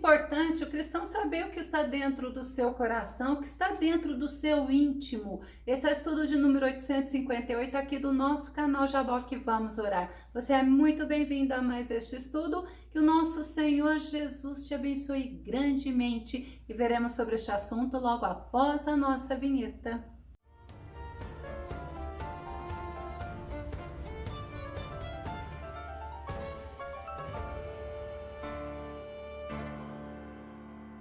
importante o cristão saber o que está dentro do seu coração, o que está dentro do seu íntimo. Esse é o estudo de número 858 aqui do nosso canal Jaboque Vamos Orar. Você é muito bem-vindo a mais este estudo. Que o nosso Senhor Jesus te abençoe grandemente e veremos sobre este assunto logo após a nossa vinheta.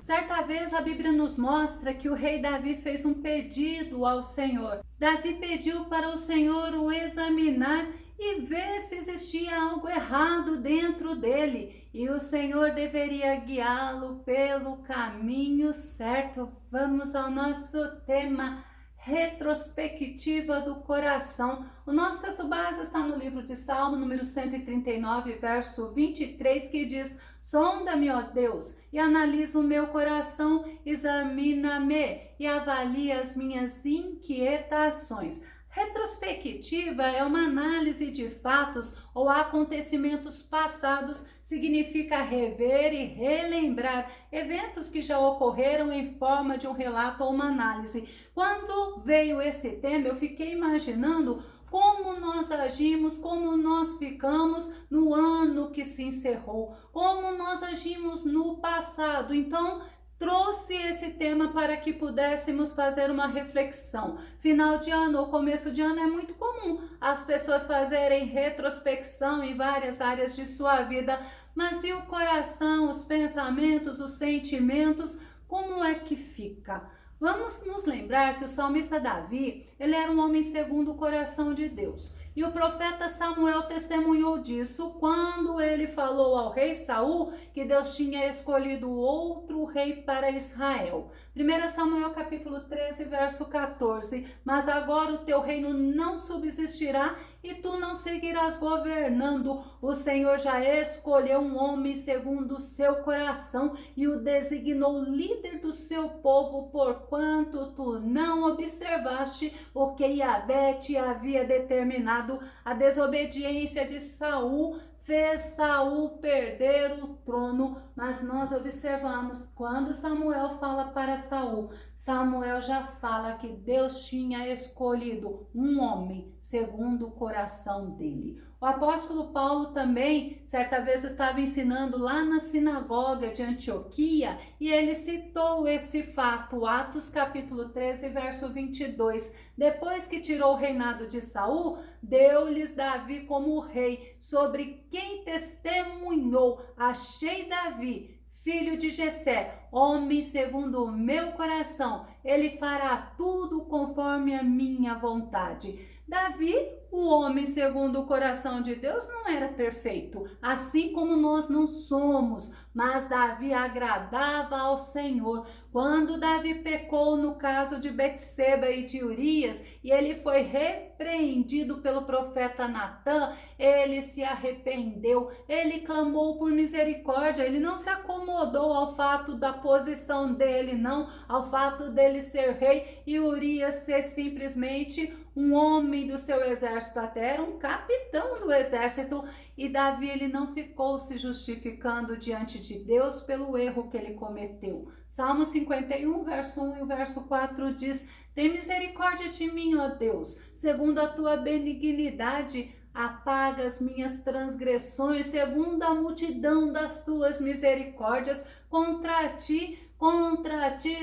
Certa vez a Bíblia nos mostra que o rei Davi fez um pedido ao Senhor. Davi pediu para o Senhor o examinar e ver se existia algo errado dentro dele. E o Senhor deveria guiá-lo pelo caminho certo. Vamos ao nosso tema: retrospectiva do coração. O nosso texto base está no livro de Salmo, número 139, verso 23, que diz: sonda-me, ó Deus, e analisa o meu coração, examina-me e avalia as minhas inquietações. Retrospectiva é uma análise de fatos ou acontecimentos passados, significa rever e relembrar eventos que já ocorreram em forma de um relato ou uma análise. Quando veio esse tema, eu fiquei imaginando como nós agimos, como nós ficamos no ano que se encerrou, como nós agimos no passado. Então, trouxe esse tema para que pudéssemos fazer uma reflexão. Final de ano ou começo de ano é muito comum as pessoas fazerem retrospecção em várias áreas de sua vida, mas e o coração, os pensamentos, os sentimentos, como é que fica? Vamos nos lembrar que o salmista Davi, ele era um homem segundo o coração de Deus. E o profeta Samuel testemunhou disso quando ele falou ao rei Saul que Deus tinha escolhido outro rei para Israel. 1 Samuel capítulo 13, verso 14. Mas agora o teu reino não subsistirá e tu não seguirás governando. O Senhor já escolheu um homem segundo o seu coração e o designou líder do seu povo, porquanto tu não observaste o que Yahvé te havia determinado. A desobediência de Saul fez Saul perder o trono, mas nós observamos quando Samuel fala para Saul, Samuel já fala que Deus tinha escolhido um homem segundo o coração dele. O apóstolo Paulo também, certa vez, estava ensinando lá na sinagoga de Antioquia e ele citou esse fato, Atos capítulo 13, verso 22. Depois que tirou o reinado de Saul, deu-lhes Davi como rei, sobre quem testemunhou: achei Davi, filho de Jessé, homem segundo o meu coração, ele fará tudo conforme a minha vontade. Davi, o homem segundo o coração de Deus, não era perfeito, assim como nós não somos, mas Davi agradava ao Senhor. Quando Davi pecou no caso de Betseba e de Urias, e ele foi repreendido pelo profeta Natã, ele se arrependeu, ele clamou por misericórdia, ele não se acomodou ao fato da posição dele, não, ao fato dele ser rei e Urias ser simplesmente um homem do seu exército, até era um capitão do exército, e Davi ele não ficou se justificando diante de Deus pelo erro que ele cometeu. Salmo 51, verso 1 e o verso 4 diz: tem misericórdia de mim, ó Deus, segundo a tua benignidade, apaga as minhas transgressões, segundo a multidão das tuas misericórdias, contra ti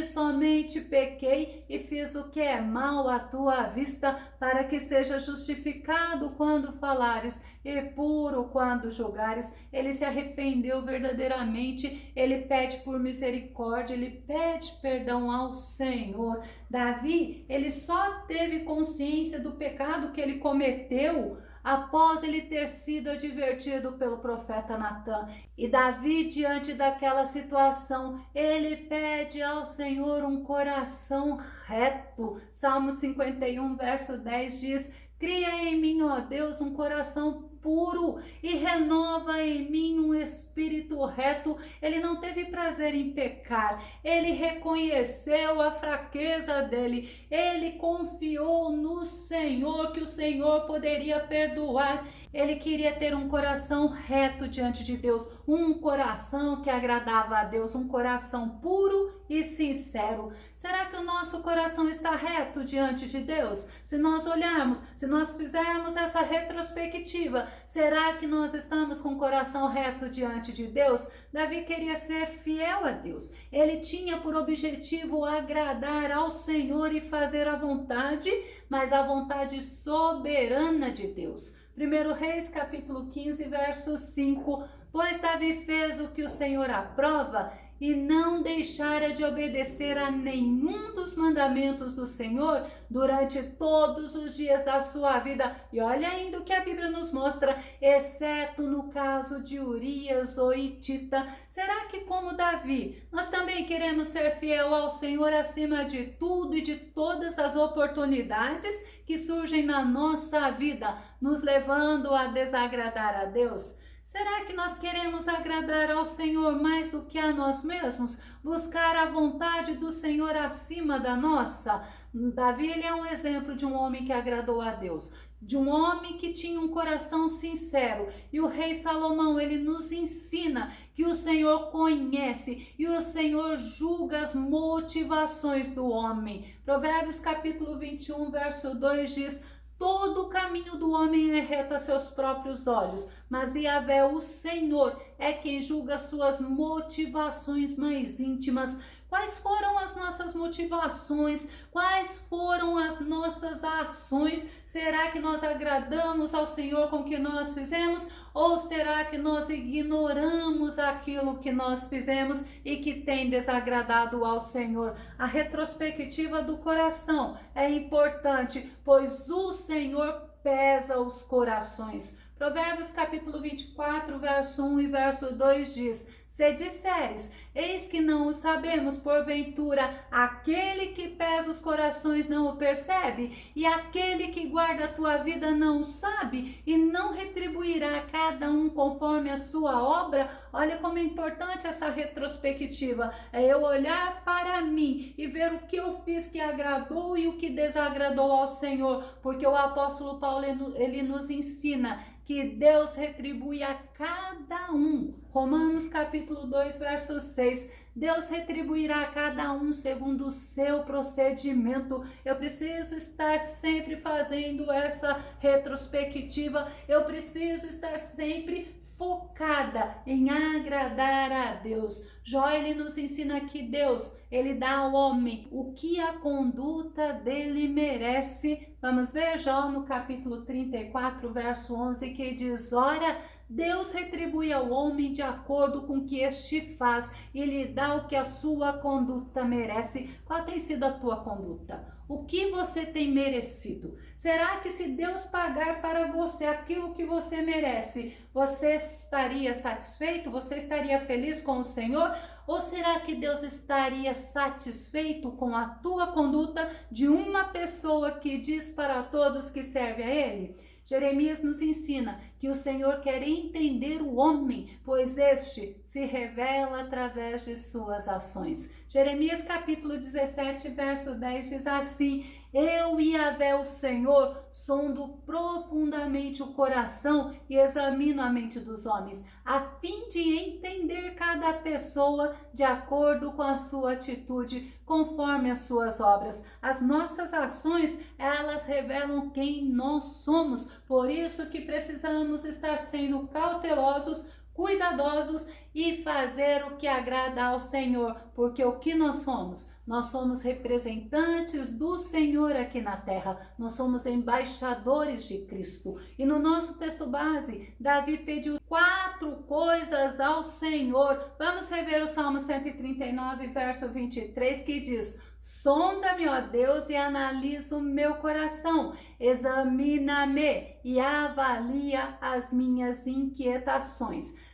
somente pequei e fiz o que é mal à tua vista, para que seja justificado quando falares e puro quando julgares. Ele se arrependeu verdadeiramente, ele pede por misericórdia, ele pede perdão ao Senhor. Davi, ele só teve consciência do pecado que ele cometeu após ele ter sido advertido pelo profeta Natã. E Davi, diante daquela situação, ele pede ao Senhor um coração reto. Salmo 51, verso 10 diz: cria em mim, ó Deus, um coração puro e renova em mim um espírito reto. Ele não teve prazer em pecar, ele reconheceu a fraqueza dele, ele confiou no Senhor, que o Senhor poderia perdoar. Ele queria ter um coração reto diante de Deus, um coração que agradava a Deus, um coração puro e sincero. Será que o nosso coração está reto diante de Deus? Se nós olharmos, se nós fizermos essa retrospectiva, será que nós estamos com o coração reto diante de Deus? Davi queria ser fiel a Deus. Ele tinha por objetivo agradar ao Senhor e fazer a vontade, mas a vontade soberana de Deus. 1 Reis, capítulo 15, verso 5. Pois Davi fez o que o Senhor aprova e não deixara de obedecer a nenhum dos mandamentos do Senhor durante todos os dias da sua vida. E olha ainda o que a Bíblia nos mostra, exceto no caso de Urias, o hitita. Será que, como Davi, nós também queremos ser fiel ao Senhor acima de tudo e de todas as oportunidades que surgem na nossa vida, nos levando a desagradar a Deus? Será que nós queremos agradar ao Senhor mais do que a nós mesmos? Buscar a vontade do Senhor acima da nossa? Davi, ele é um exemplo de um homem que agradou a Deus, de um homem que tinha um coração sincero. E o rei Salomão, ele nos ensina que o Senhor conhece e o Senhor julga as motivações do homem. Provérbios capítulo 21, verso 2 diz: todo o caminho do homem é reto a seus próprios olhos, mas Yahvé, o Senhor, é quem julga suas motivações mais íntimas. Quais foram as nossas motivações? Quais foram as nossas ações? Será que nós agradamos ao Senhor com o que nós fizemos? Ou será que nós ignoramos aquilo que nós fizemos e que tem desagradado ao Senhor? A retrospectiva do coração é importante, pois o Senhor pesa os corações. Provérbios capítulo 24, verso 1 e verso 2 diz: se disseres, eis que não o sabemos, porventura, aquele que pesa os corações não o percebe, e aquele que guarda a tua vida não o sabe, e não retribuirá a cada um conforme a sua obra? Olha como é importante essa retrospectiva, é eu olhar para mim e ver o que eu fiz que agradou e o que desagradou ao Senhor, porque o apóstolo Paulo, ele nos ensina que Deus retribui a cada um. Romanos capítulo 2, verso 6. Deus retribuirá a cada um segundo o seu procedimento. Eu preciso estar sempre fazendo essa retrospectiva. Eu preciso estar sempre focada em agradar a Deus. Jó, ele nos ensina que Deus, ele dá ao homem o que a conduta dele merece. Vamos ver Jó no capítulo 34, verso 11, que diz: ora, Deus retribui ao homem de acordo com o que este faz e lhe dá o que a sua conduta merece. Qual tem sido a tua conduta? O que você tem merecido? Será que se Deus pagar para você aquilo que você merece, você estaria satisfeito? Você estaria feliz com o Senhor? Ou será que Deus estaria satisfeito com a tua conduta de uma pessoa que diz para todos que serve a Ele? Jeremias nos ensina que o Senhor quer entender o homem, pois este se revela através de suas ações. Jeremias capítulo 17, verso 10 diz assim: eu, Yahvé, o Senhor, sondo profundamente o coração e examino a mente dos homens, a fim de entender cada pessoa de acordo com a sua atitude, conforme as suas obras. As nossas ações, elas revelam quem nós somos, por isso que precisamos estar sendo cautelosos, cuidadosos e fazer o que agrada ao Senhor, porque o que nós somos? Nós somos representantes do Senhor aqui na terra, nós somos embaixadores de Cristo. E no nosso texto base, Davi pediu 4 coisas ao Senhor. Vamos rever o Salmo 139, verso 23, que diz: sonda-me, ó Deus, e analisa o meu coração, examina-me e avalia as minhas inquietações.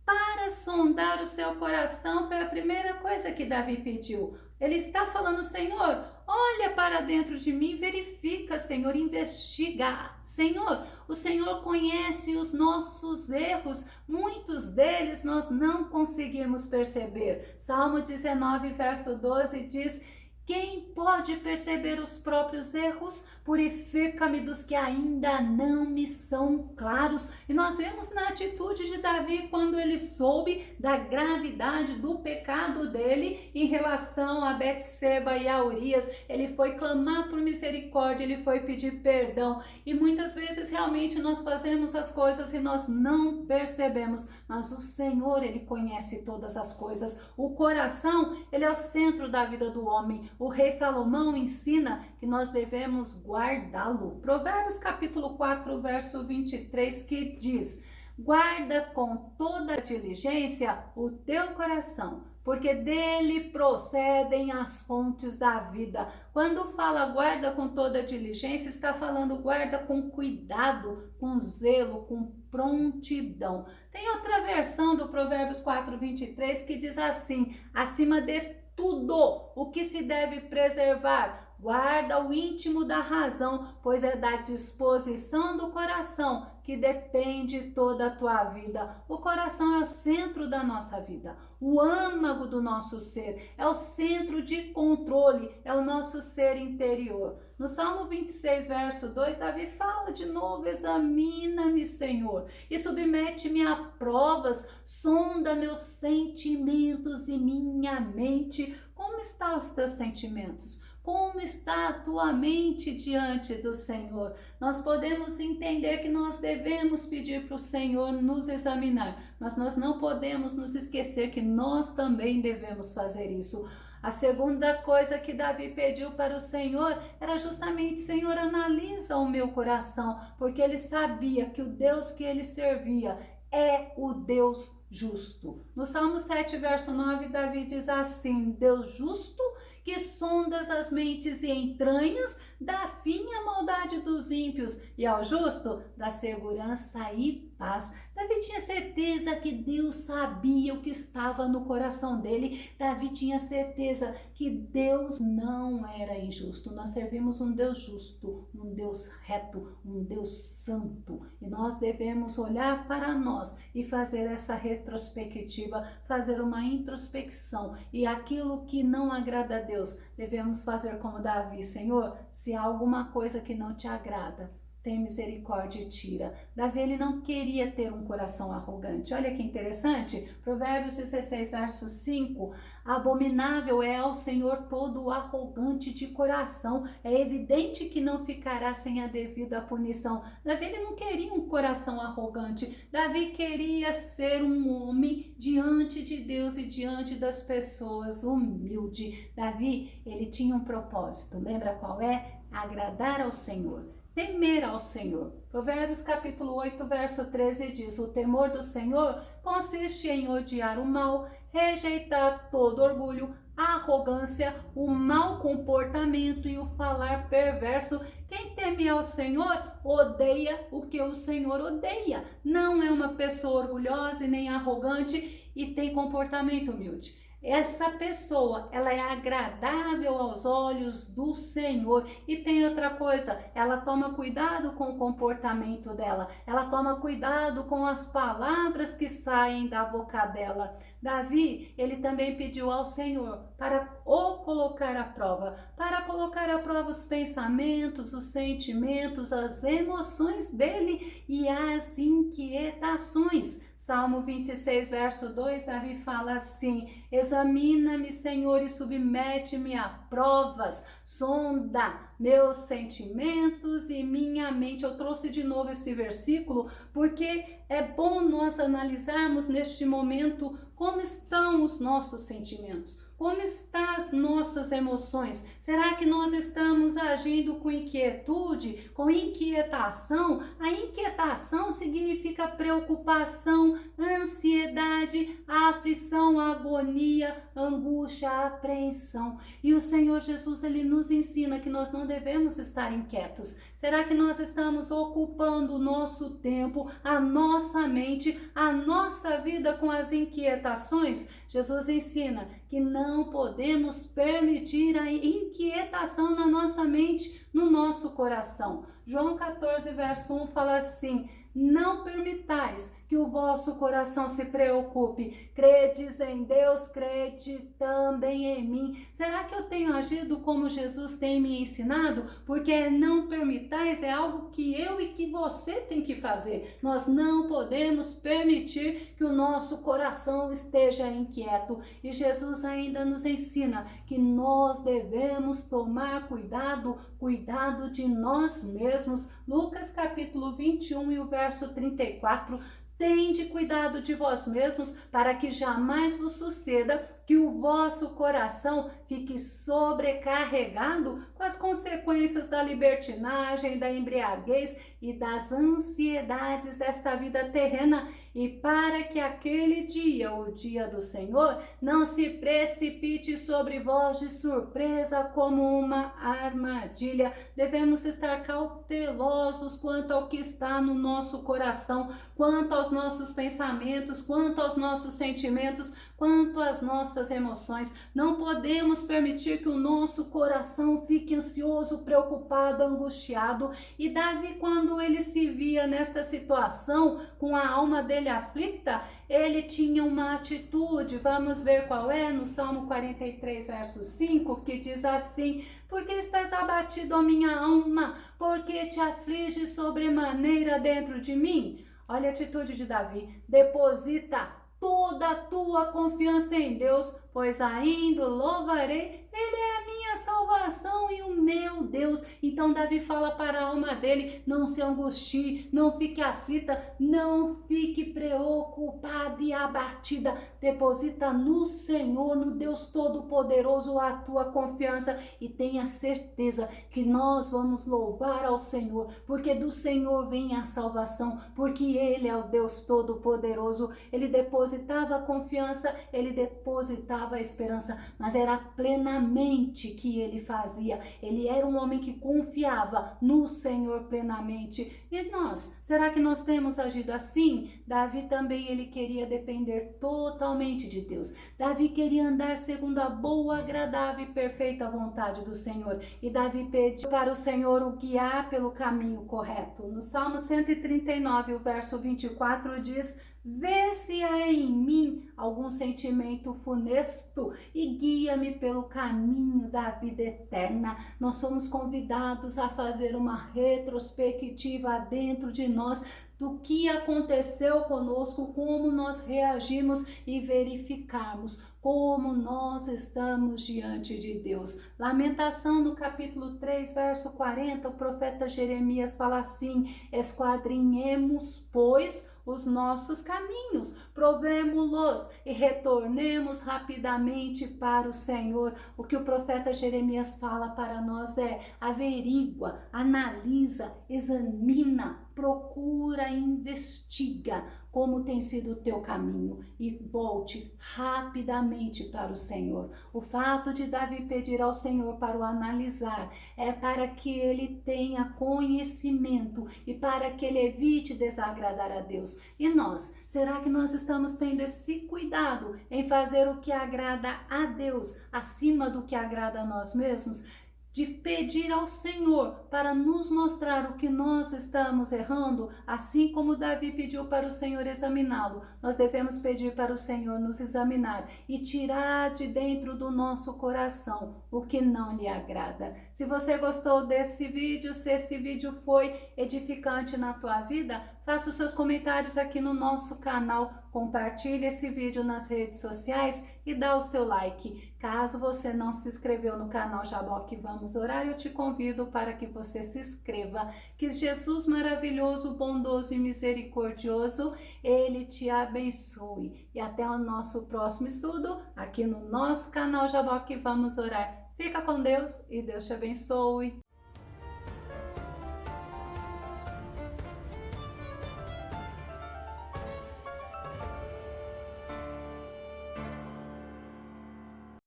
para sondar o seu coração. Foi a primeira coisa que Davi pediu. Ele está falando, Senhor, olha para dentro de mim, verifica, Senhor, investiga. Senhor, o Senhor conhece os nossos erros, muitos deles nós não conseguimos perceber. Salmo 19, verso 12 diz: quem pode perceber os próprios erros? Purifica-me dos que ainda não me são claros. E nós vemos na atitude de Davi, quando ele soube da gravidade do pecado dele em relação a Betseba e a Urias, ele foi clamar por misericórdia, ele foi pedir perdão. E muitas vezes realmente nós fazemos as coisas e nós não percebemos, mas o Senhor, ele conhece todas as coisas. O coração, ele é o centro da vida do homem. O rei Salomão ensina que nós devemos guardá-lo. Provérbios capítulo 4, verso 23, que diz: guarda com toda diligência o teu coração, porque dele procedem as fontes da vida. Quando fala guarda com toda diligência, está falando guarda com cuidado, com zelo, com prontidão. Tem outra versão do Provérbios 4, 23 que diz assim: acima de tudo o que se deve preservar, guarda o íntimo da razão, pois é da disposição do coração que depende toda a tua vida. O coração é o centro da nossa vida, o âmago do nosso ser, é o centro de controle, é o nosso ser interior. No Salmo 26, verso 2, Davi fala de novo: examina-me, Senhor, e submete-me a provas, sonda meus sentimentos e minha mente. Como estão os teus sentimentos? Como está a tua mente diante do Senhor? Nós podemos entender que nós devemos pedir para o Senhor nos examinar, mas nós não podemos nos esquecer que nós também devemos fazer isso. A segunda coisa que Davi pediu para o Senhor era justamente: Senhor, analisa o meu coração, porque ele sabia que o Deus que ele servia é o Deus justo. No Salmo 7, verso 9, Davi diz assim: Deus justo, que sondas as mentes e entranhas, dá fim à maldade dos ímpios, e ao justo dá segurança e paz. Davi tinha certeza que Deus sabia o que estava no coração dele. Davi tinha certeza que Deus não era injusto. Nós servimos um Deus justo, um Deus reto, um Deus santo, e nós devemos olhar para nós e fazer essa retrospectiva, fazer uma introspecção, e aquilo que não agrada a Deus, devemos fazer como Davi: Senhor, se há alguma coisa que não te agrada, tem misericórdia e tira. Davi, ele não queria ter um coração arrogante. Olha que interessante, Provérbios 16, verso 5, abominável é ao Senhor todo o arrogante de coração, é evidente que não ficará sem a devida punição. Davi, ele não queria um coração arrogante, Davi queria ser um homem diante de Deus e diante das pessoas, humilde. Davi, ele tinha um propósito, lembra qual é? Agradar ao Senhor, temer ao Senhor. Provérbios capítulo 8, verso 13 diz: o temor do Senhor consiste em odiar o mal, rejeitar todo orgulho, a arrogância, o mau comportamento e o falar perverso. Quem teme ao Senhor odeia o que o Senhor odeia. Não é uma pessoa orgulhosa e nem arrogante e tem comportamento humilde. Essa pessoa, ela é agradável aos olhos do Senhor. E tem outra coisa, ela toma cuidado com o comportamento dela, ela toma cuidado com as palavras que saem da boca dela. Davi, ele também pediu ao Senhor para o colocar à prova, para colocar à prova os pensamentos, os sentimentos, as emoções dele e as inquietações. Salmo 26, verso 2, Davi fala assim: examina-me, Senhor, e submete-me a provas, sonda meus sentimentos e minha mente. Eu trouxe de novo esse versículo porque é bom nós analisarmos neste momento Como estão os nossos sentimentos? Como estão as nossas emoções? Será que nós estamos agindo com inquietude, com inquietação? A inquietação significa preocupação, ansiedade, aflição, agonia, angústia, apreensão. E o Senhor Jesus, ele nos ensina que nós não devemos estar inquietos. Será que nós estamos ocupando o nosso tempo, a nossa mente, a nossa vida com as inquietações? Jesus ensina que não podemos permitir a inquietação na nossa mente, no nosso coração. João 14, verso 1 fala assim: não permitais que o vosso coração se preocupe. Credes em Deus, crede também em mim. Será que eu tenho agido como Jesus tem me ensinado? Porque não permitais é algo que eu e que você tem que fazer. Nós não podemos permitir que o nosso coração esteja inquieto. E Jesus ainda nos ensina que nós devemos tomar cuidado de nós mesmos. Lucas capítulo 21 e o verso 34. Tende cuidado de vós mesmos, para que jamais vos suceda que o vosso coração fique sobrecarregado com as consequências da libertinagem, da embriaguez e das ansiedades desta vida terrena, e para que aquele dia, o dia do Senhor, não se precipite sobre vós de surpresa como uma armadilha. Devemos estar cautelosos quanto ao que está no nosso coração, quanto aos nossos pensamentos, quanto aos nossos sentimentos, quanto às nossas emoções. Não podemos permitir que o nosso coração fique ansioso, preocupado, angustiado. E Davi, quando ele se via nesta situação, com a alma dele aflita, ele tinha uma atitude. Vamos ver qual é? No Salmo 43, verso 5, que diz assim: por que estás abatido, a minha alma? Por que te aflige sobremaneira dentro de mim? Olha a atitude de Davi: deposita toda a tua confiança em Deus, pois ainda louvarei, Ele é a minha salvação e o meu Deus. Então Davi fala para a alma dele: não se angustie, não fique aflita, não fique preocupada e abatida. Deposita no Senhor, no Deus Todo-Poderoso, a tua confiança, e tenha certeza que nós vamos louvar ao Senhor, porque do Senhor vem a salvação, porque Ele é o Deus Todo-Poderoso. Ele depositava a confiança, ele depositava a esperança, mas era plenamente que ele fazia. Ele era um homem que confiava no Senhor plenamente. E nós, será que nós temos agido assim? Davi também, ele queria depender totalmente de Deus. Davi queria andar segundo a boa, agradável e perfeita vontade do Senhor. E Davi pediu para o Senhor o guiar pelo caminho correto. No Salmo 139, o verso 24 diz: vê se há em mim algum sentimento funesto e guia-me pelo caminho da vida eterna. Nós somos convidados a fazer uma retrospectiva dentro de nós do que aconteceu conosco, como nós reagimos e verificarmos como nós estamos diante de Deus. Lamentação no capítulo 3, verso 40, o profeta Jeremias fala assim: esquadrinhemos, pois, os nossos caminhos, provemo-los e retornemos rapidamente para o Senhor. O que o profeta Jeremias fala para nós é: averigua, analisa, examina, procura, investiga como tem sido o teu caminho e volte rapidamente para o Senhor. O fato de Davi pedir ao Senhor para o analisar é para que ele tenha conhecimento e para que ele evite desagradar a Deus. E nós, será que nós estamos tendo esse cuidado em fazer o que agrada a Deus acima do que agrada a nós mesmos? De pedir ao Senhor para nos mostrar o que nós estamos errando, assim como Davi pediu para o Senhor examiná-lo, nós devemos pedir para o Senhor nos examinar e tirar de dentro do nosso coração o que não lhe agrada. Se você gostou desse vídeo, se esse vídeo foi edificante na tua vida, faça os seus comentários aqui no nosso canal, compartilhe esse vídeo nas redes sociais e dá o seu like. Caso você não se inscreveu no canal Jaboque Vamos Orar, eu te convido para que você se inscreva. Que Jesus maravilhoso, bondoso e misericordioso, Ele te abençoe. E até o nosso próximo estudo aqui no nosso canal Jaboque Vamos Orar. Fica com Deus e Deus te abençoe.